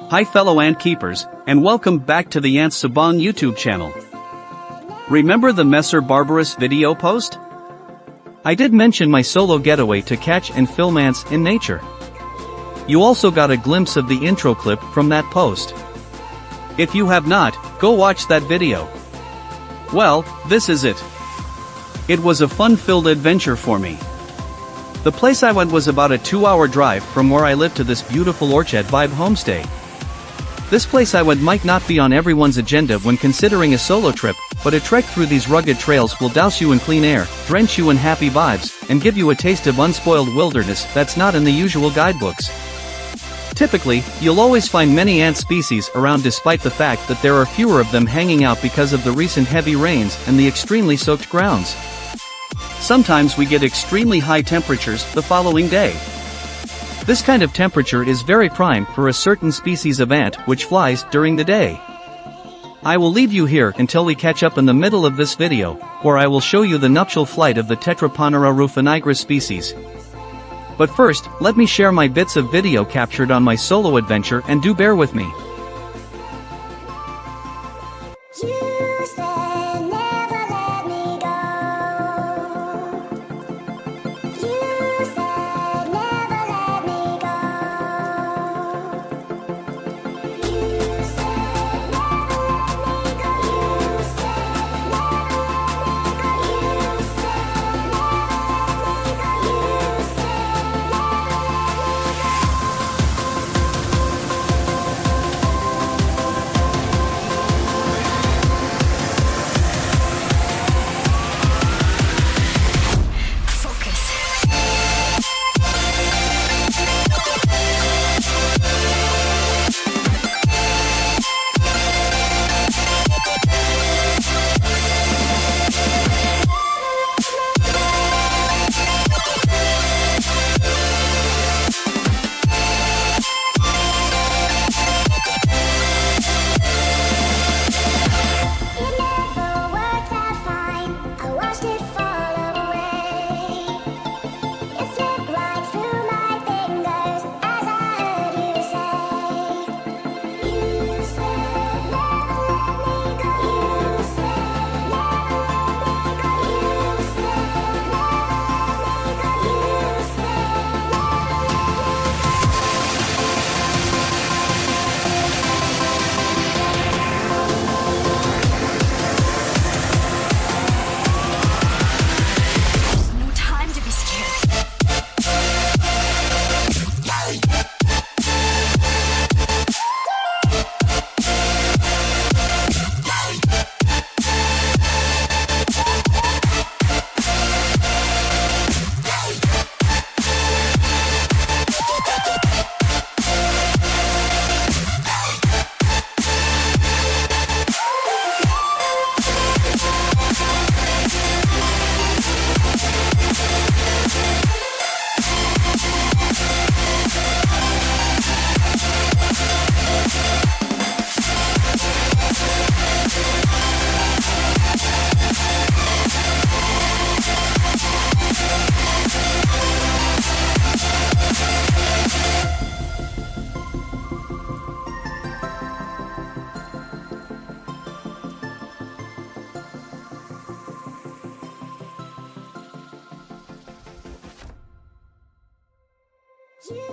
Hi fellow ant keepers, and welcome back to the Ant Subang YouTube channel. Remember the Messer Barbarous video post? I did mention my solo getaway to catch and film ants in nature. You also got a glimpse of the intro clip from that post. If you have not, go watch that video. Well, this is it. It was a fun-filled adventure for me. The place I went was about a 2-hour drive from where I live to this beautiful orchard vibe homestay. This place I went might not be on everyone's agenda when considering a solo trip, but a trek through these rugged trails will douse you in clean air, drench you in happy vibes, and give you a taste of unspoiled wilderness that's not in the usual guidebooks. Typically, you'll always find many ant species around despite the fact that there are fewer of them hanging out because of the recent heavy rains and the extremely soaked grounds. Sometimes we get extremely high temperatures the following day. This kind of temperature is very prime for a certain species of ant which flies during the day. I will leave you here until we catch up in the middle of this video, where I will show you the nuptial flight of the Tetraponera Rufonigra species. But first, let me share my bits of video captured on my solo adventure, and do bear with me.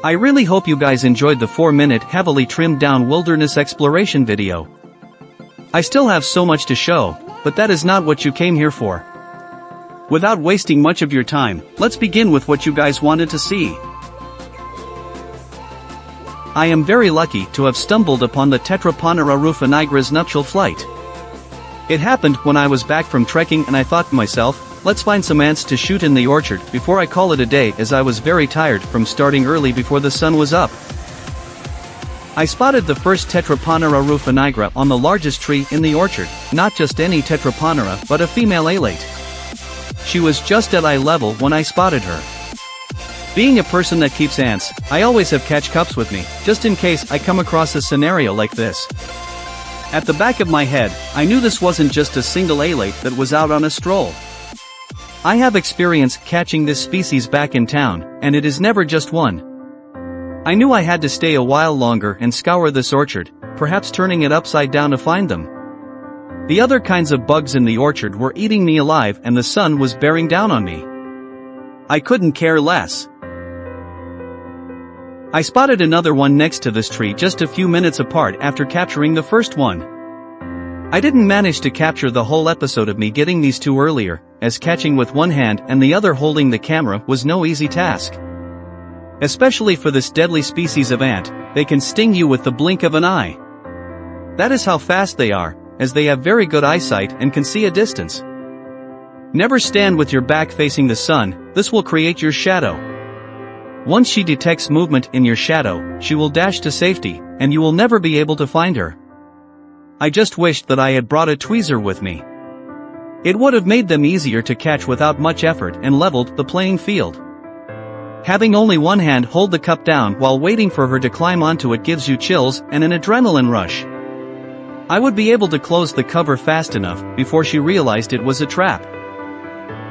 I really hope you guys enjoyed the 4-minute heavily trimmed down wilderness exploration video. I still have so much to show, but that is not what you came here for. Without wasting much of your time, let's begin with what you guys wanted to see. I am very lucky to have stumbled upon the Tetraponera Rufonigra's nuptial flight. It happened when I was back from trekking and I thought to myself, let's find some ants to shoot in the orchard before I call it a day, as I was very tired from starting early before the sun was up. I spotted the first Tetraponera Rufonigra on the largest tree in the orchard, not just any Tetraponera but a female alate. She was just at eye level when I spotted her. Being a person that keeps ants, I always have catch cups with me, just in case I come across a scenario like this. At the back of my head, I knew this wasn't just a single alate that was out on a stroll. I have experience catching this species back in town, and it is never just one. I knew I had to stay a while longer and scour this orchard, perhaps turning it upside down to find them. The other kinds of bugs in the orchard were eating me alive and the sun was bearing down on me. I couldn't care less. I spotted another one next to this tree just a few minutes apart after capturing the first one. I didn't manage to capture the whole episode of me getting these two earlier, as catching with one hand and the other holding the camera was no easy task. Especially for this deadly species of ant, they can sting you with the blink of an eye. That is how fast they are, as they have very good eyesight and can see a distance. Never stand with your back facing the sun, this will create your shadow. Once she detects movement in your shadow, she will dash to safety, and you will never be able to find her. I just wished that I had brought a tweezer with me. It would have made them easier to catch without much effort and leveled the playing field. Having only one hand hold the cup down while waiting for her to climb onto it gives you chills and an adrenaline rush. I would be able to close the cover fast enough before she realized it was a trap.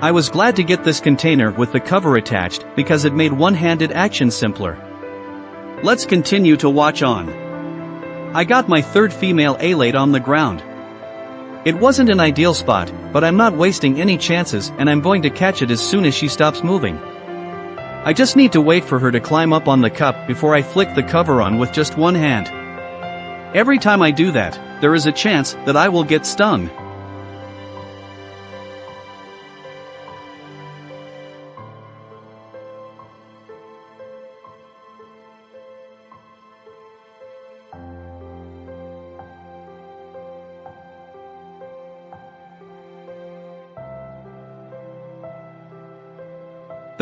I was glad to get this container with the cover attached because it made one-handed action simpler. Let's continue to watch on. I got my third female alate on the ground. It wasn't an ideal spot, but I'm not wasting any chances and I'm going to catch it as soon as she stops moving. I just need to wait for her to climb up on the cup before I flick the cover on with just one hand. Every time I do that, there is a chance that I will get stung.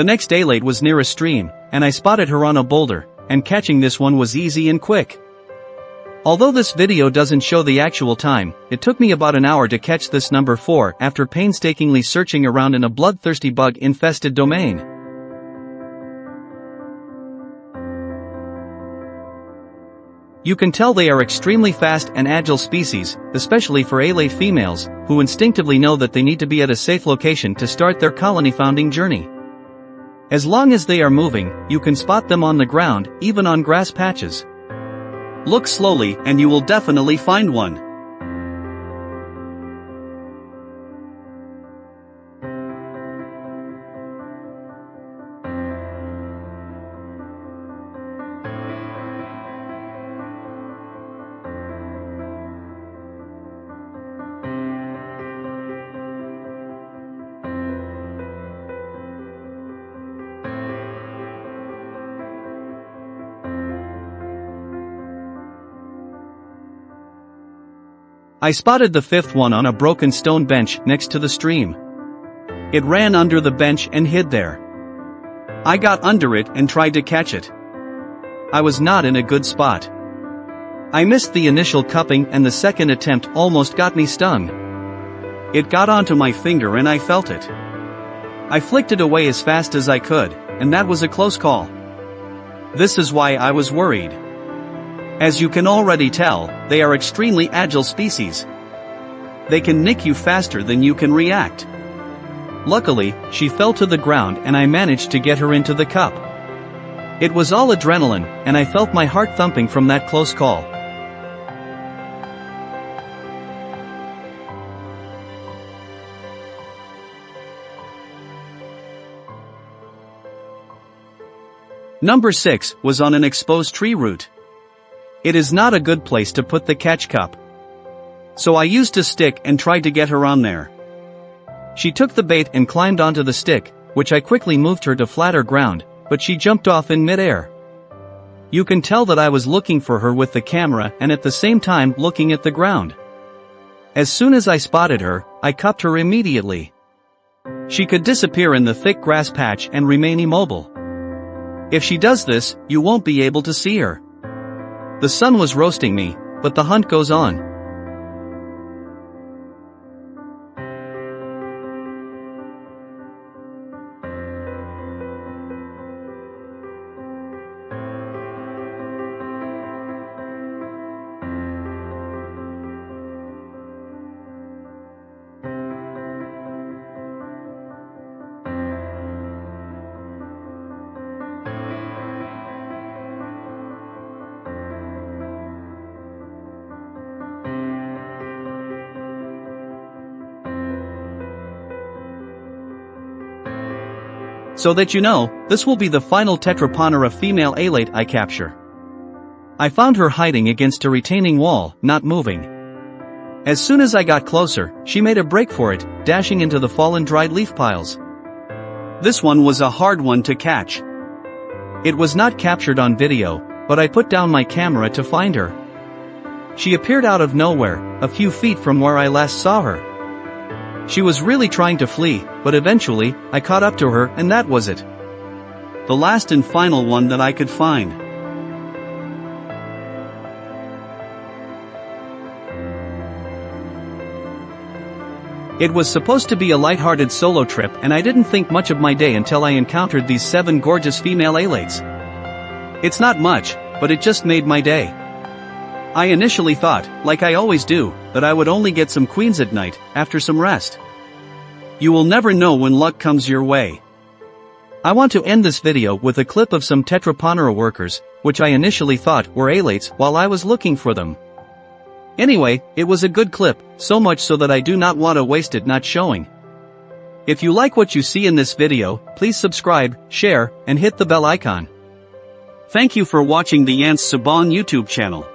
The next alate was near a stream, and I spotted her on a boulder, and catching this one was easy and quick. Although this video doesn't show the actual time, it took me about an hour to catch this number 4 after painstakingly searching around in a bloodthirsty bug-infested domain. You can tell they are extremely fast and agile species, especially for alate females, who instinctively know that they need to be at a safe location to start their colony-founding journey. As long as they are moving, you can spot them on the ground, even on grass patches. Look slowly and you will definitely find one. I spotted the fifth one on a broken stone bench next to the stream. It ran under the bench and hid there. I got under it and tried to catch it. I was not in a good spot. I missed the initial cupping and the second attempt almost got me stung. It got onto my finger and I felt it. I flicked it away as fast as I could, and that was a close call. This is why I was worried. As you can already tell, they are extremely agile species. They can nick you faster than you can react. Luckily, she fell to the ground and I managed to get her into the cup. It was all adrenaline, and I felt my heart thumping from that close call. Number 6 was on an exposed tree root. It is not a good place to put the catch cup. So I used a stick and tried to get her on there. She took the bait and climbed onto the stick, which I quickly moved her to flatter ground, but she jumped off in midair. You can tell that I was looking for her with the camera and at the same time looking at the ground. As soon as I spotted her, I cupped her immediately. She could disappear in the thick grass patch and remain immobile. If she does this, you won't be able to see her. The sun was roasting me, but the hunt goes on. So that you know, this will be the final Tetraponera female alate I capture. I found her hiding against a retaining wall, not moving. As soon as I got closer, she made a break for it, dashing into the fallen dried leaf piles. This one was a hard one to catch. It was not captured on video, but I put down my camera to find her. She appeared out of nowhere, a few feet from where I last saw her. She was really trying to flee, but eventually, I caught up to her and that was it. The last and final one that I could find. It was supposed to be a lighthearted solo trip and I didn't think much of my day until I encountered these 7 gorgeous female alates. It's not much, but it just made my day. I initially thought, like I always do, that I would only get some queens at night, after some rest. You will never know when luck comes your way. I want to end this video with a clip of some Tetraponera workers, which I initially thought were alates while I was looking for them. Anyway, it was a good clip, so much so that I do not want to waste it not showing. If you like what you see in this video, please subscribe, share, and hit the bell icon. Thank you for watching the Ants Subang YouTube channel.